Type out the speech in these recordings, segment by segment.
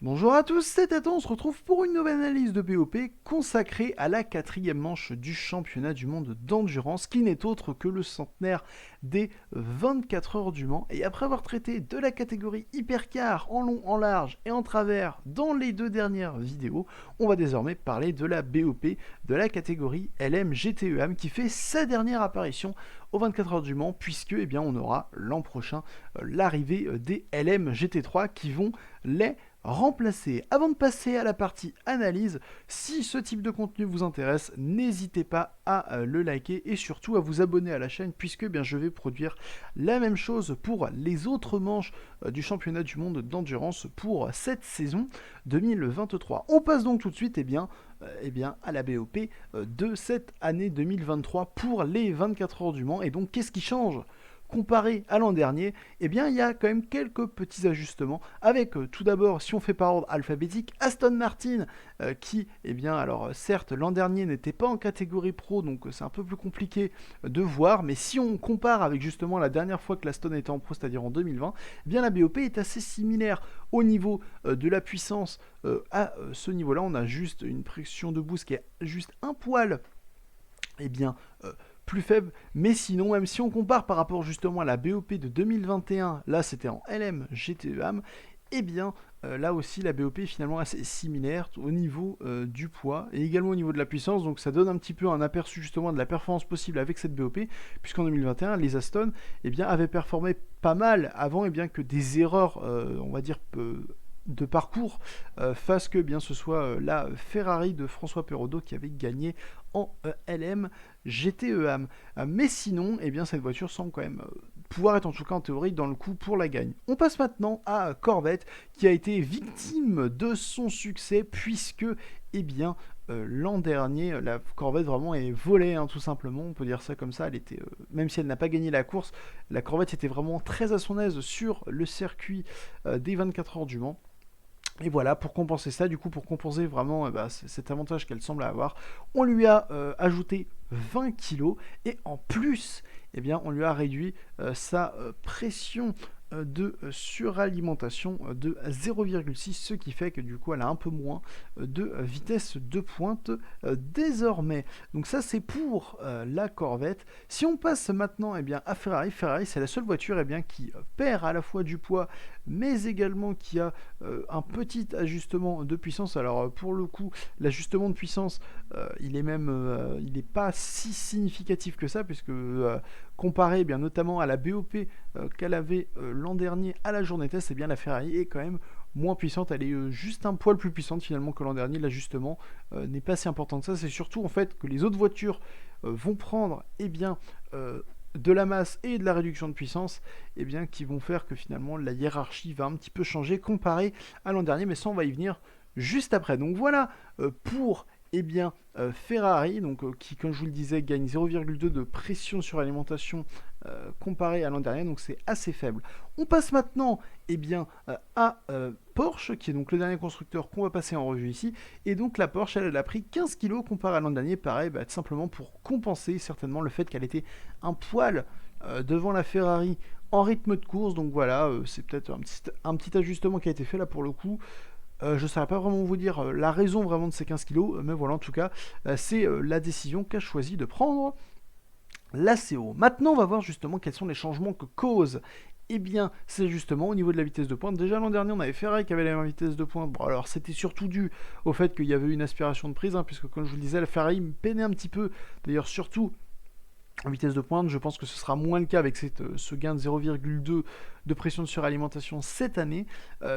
Bonjour à tous, c'est Tata, on se retrouve pour une nouvelle analyse de BOP consacrée à la quatrième manche du championnat du monde d'endurance, qui n'est autre que le centenaire des 24 heures du Mans. Et après avoir traité de la catégorie hypercar en long, en large et en travers dans les deux dernières vidéos, on va désormais parler de la BOP de la catégorie LM GTEAM qui fait sa dernière apparition aux 24 heures du Mans, puisque on aura l'an prochain l'arrivée des LM GT3 qui vont les remplacer. Avant de passer à la partie analyse, si ce type de contenu vous intéresse, n'hésitez pas à le liker et surtout à vous abonner à la chaîne, puisque je vais produire la même chose pour les autres manches du championnat du monde d'endurance pour cette saison 2023. On passe donc tout de suite à la BOP de cette année 2023 pour les 24 heures du Mans. Et donc qu'est-ce qui change comparé à l'an dernier? Il y a quand même quelques petits ajustements avec tout d'abord, si on fait par ordre alphabétique, Aston Martin qui, certes l'an dernier n'était pas en catégorie pro, donc c'est un peu plus compliqué de voir, mais si on compare avec justement la dernière fois que l'Aston était en pro, c'est-à-dire en 2020, la BOP est assez similaire au niveau de la puissance. À ce niveau-là, on a juste une pression de boost qui est juste un poil plus faible, mais sinon, même si on compare par rapport justement à la BOP de 2021, là c'était en LM GTEAM, là aussi la BOP est finalement assez similaire au niveau du poids et également au niveau de la puissance, donc ça donne un petit peu un aperçu justement de la performance possible avec cette BOP, puisqu'en 2021 les Aston avaient performé pas mal avant que des erreurs on va dire de parcours fasse que ce soit la Ferrari de François Perrodo qui avait gagné en LM GTEAM. Mais sinon, cette voiture semble quand même pouvoir être en tout cas en théorie dans le coup pour la gagne. On passe maintenant à Corvette qui a été victime de son succès puisque l'an dernier, la Corvette vraiment est volée, tout simplement, on peut dire ça comme ça. Elle était, même si elle n'a pas gagné la course, la Corvette était vraiment très à son aise sur le circuit des 24 heures du Mans. Et voilà, pour compenser ça, pour compenser vraiment cet avantage qu'elle semble avoir, on lui a ajouté 20 kilos et en plus, on lui a réduit sa pression de suralimentation de 0,6, ce qui fait que du coup elle a un peu moins de vitesse de pointe désormais. Donc ça c'est pour la Corvette. Si on passe maintenant à Ferrari, Ferrari c'est la seule voiture qui perd à la fois du poids mais également qui a un petit ajustement de puissance. Alors pour le coup l'ajustement de puissance il est pas si significatif que ça, puisque comparé notamment à la BOP qu'elle avait l'an dernier à la journée test, la Ferrari est quand même moins puissante. Elle est juste un poil plus puissante finalement que l'an dernier. L'ajustement n'est pas si important que ça. C'est surtout en fait que les autres voitures vont prendre de la masse et de la réduction de puissance, qui vont faire que finalement la hiérarchie va un petit peu changer comparé à l'an dernier, mais ça on va y venir juste après. Donc voilà pour Ferrari, qui, comme je vous le disais, gagne 0,2 de pression sur l'alimentation comparé à l'an dernier, donc c'est assez faible. On passe maintenant à Porsche, qui est donc le dernier constructeur qu'on va passer en revue ici, et donc la Porsche, elle a pris 15 kg comparé à l'an dernier, pareil, tout simplement pour compenser certainement le fait qu'elle était un poil devant la Ferrari en rythme de course. Donc voilà, c'est peut-être un petit ajustement qui a été fait là pour le coup. Je ne saurais pas vraiment vous dire la raison vraiment de ces 15 kilos, mais voilà, en tout cas, c'est la décision qu'a choisi de prendre la CO. Maintenant, on va voir justement quels sont les changements que cause. C'est justement au niveau de la vitesse de pointe. Déjà l'an dernier, on avait Ferrari qui avait la même vitesse de pointe. Bon, alors c'était surtout dû au fait qu'il y avait une aspiration de prise, puisque comme je vous le disais, la Ferrari me peinait un petit peu. D'ailleurs, surtout en vitesse de pointe, je pense que ce sera moins le cas avec ce gain de 0,2 de pression de suralimentation cette année,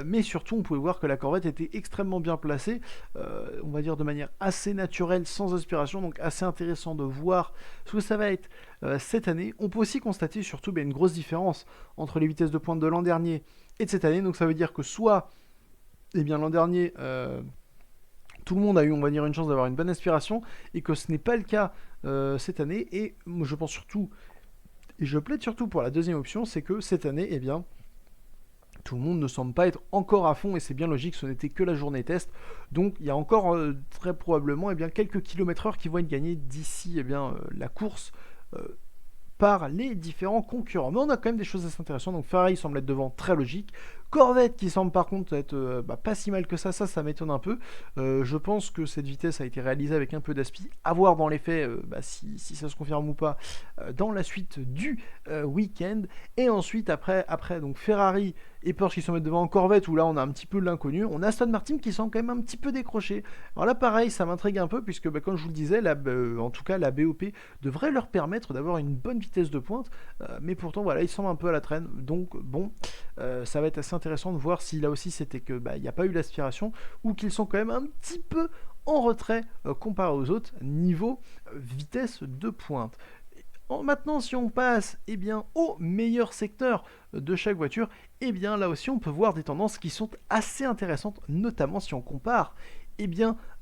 mais surtout on pouvait voir que la Corvette était extrêmement bien placée, on va dire de manière assez naturelle, sans aspiration, donc assez intéressant de voir ce que ça va être cette année. On peut aussi constater surtout une grosse différence entre les vitesses de pointe de l'an dernier et de cette année, donc ça veut dire que soit l'an dernier tout le monde a eu, on va dire, une chance d'avoir une bonne aspiration, et que ce n'est pas le cas cette année. Et moi, je pense surtout, et je plaide surtout pour la deuxième option, c'est que cette année, tout le monde ne semble pas être encore à fond, et c'est bien logique, ce n'était que la journée test. Donc il y a encore très probablement quelques kilomètres-heure qui vont être gagnés d'ici la course par les différents concurrents. Mais on a quand même des choses assez intéressantes. Donc Ferrari semble être devant, très logique. Corvette qui semble par contre être pas si mal que ça m'étonne un peu. Je pense que cette vitesse a été réalisée avec un peu d'aspi. À voir dans les faits si ça se confirme ou pas dans la suite du week-end. Et ensuite, après donc Ferrari et Porsche qui sont mettent devant Corvette, où là on a un petit peu de l'inconnu. On a Aston Martin qui semble quand même un petit peu décroché. Alors là, pareil, ça m'intrigue un peu, puisque comme je vous le disais, en tout cas, la BOP devrait leur permettre d'avoir une bonne vitesse de pointe. Mais pourtant, voilà, ils semblent un peu à la traîne. Donc, bon, ça va être assez intéressant de voir si là aussi c'était que il n'y a pas eu l'aspiration, ou qu'ils sont quand même un petit peu en retrait comparé aux autres niveau vitesse de pointe. Maintenant, si on passe au meilleur secteur de chaque voiture, là aussi on peut voir des tendances qui sont assez intéressantes, notamment si on compare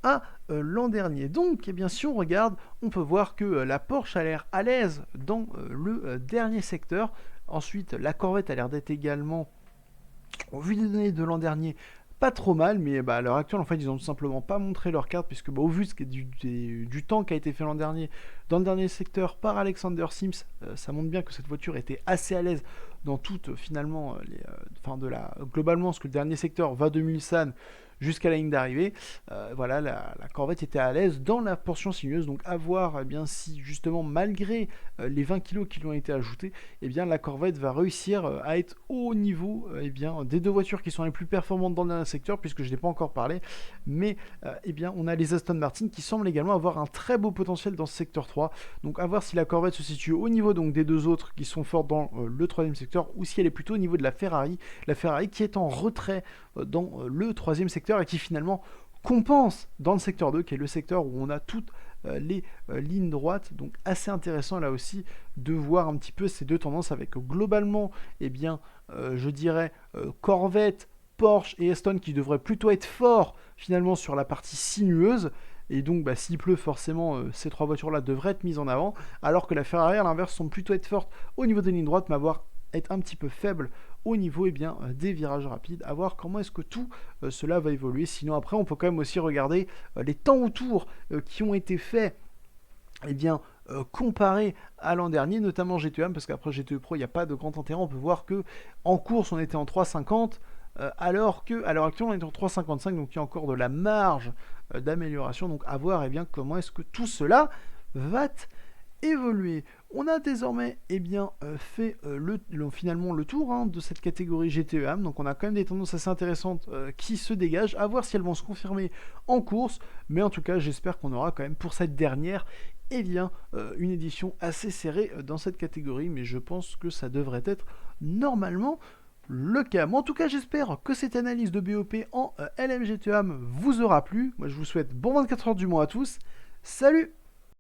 à l'an dernier. Donc, si on regarde, on peut voir que la Porsche a l'air à l'aise dans le dernier secteur. Ensuite, la Corvette a l'air d'être également, au vu des données de l'an dernier, pas trop mal, mais à l'heure actuelle, en fait, ils ont tout simplement pas montré leur carte, puisque au vu du temps qui a été fait l'an dernier, dans le dernier secteur par Alexander Sims, ça montre bien que cette voiture était assez à l'aise dans toutes, finalement, globalement, ce que le dernier secteur va de Mulsanne jusqu'à la ligne d'arrivée. Voilà, la Corvette était à l'aise dans la portion sinueuse, donc à voir si justement, malgré les 20 kg qui lui ont été ajoutés, la Corvette va réussir à être au niveau des deux voitures qui sont les plus performantes dans le secteur, puisque je n'ai pas encore parlé, mais on a les Aston Martin qui semblent également avoir un très beau potentiel dans ce secteur 3, donc à voir si la Corvette se situe au niveau donc des deux autres qui sont forts dans le troisième secteur, ou si elle est plutôt au niveau de la Ferrari qui est en retrait dans le troisième secteur et qui finalement compense dans le secteur 2, qui est le secteur où on a toutes les lignes droites. Donc assez intéressant là aussi de voir un petit peu ces deux tendances, avec globalement je dirais Corvette, Porsche et Aston qui devraient plutôt être forts finalement sur la partie sinueuse. Et donc, s'il pleut, forcément, ces trois voitures-là devraient être mises en avant, alors que la Ferrari, à l'inverse, semble plutôt être forte au niveau des lignes droites, mais être un petit peu faible au niveau des virages rapides. À voir comment est-ce que tout cela va évoluer. Sinon, après, on peut quand même aussi regarder les temps autour qui ont été faits, comparé à l'an dernier, notamment GTE, parce qu'après GTE Pro, il n'y a pas de grand intérêt. On peut voir que en course, on était en 3,50, alors qu'à l'heure actuelle, on est en 3,55, donc il y a encore de la marge d'amélioration. Donc à voir comment est-ce que tout cela va évoluer. On a désormais fait finalement le tour de cette catégorie GTE-AM, donc on a quand même des tendances assez intéressantes qui se dégagent, à voir si elles vont se confirmer en course, mais en tout cas j'espère qu'on aura quand même pour cette dernière une édition assez serrée dans cette catégorie, mais je pense que ça devrait être normalement le cas. Mais en tout cas, j'espère que cette analyse de BOP en LMGTE-AM vous aura plu. Moi, je vous souhaite bon 24 heures du mois à tous. Salut!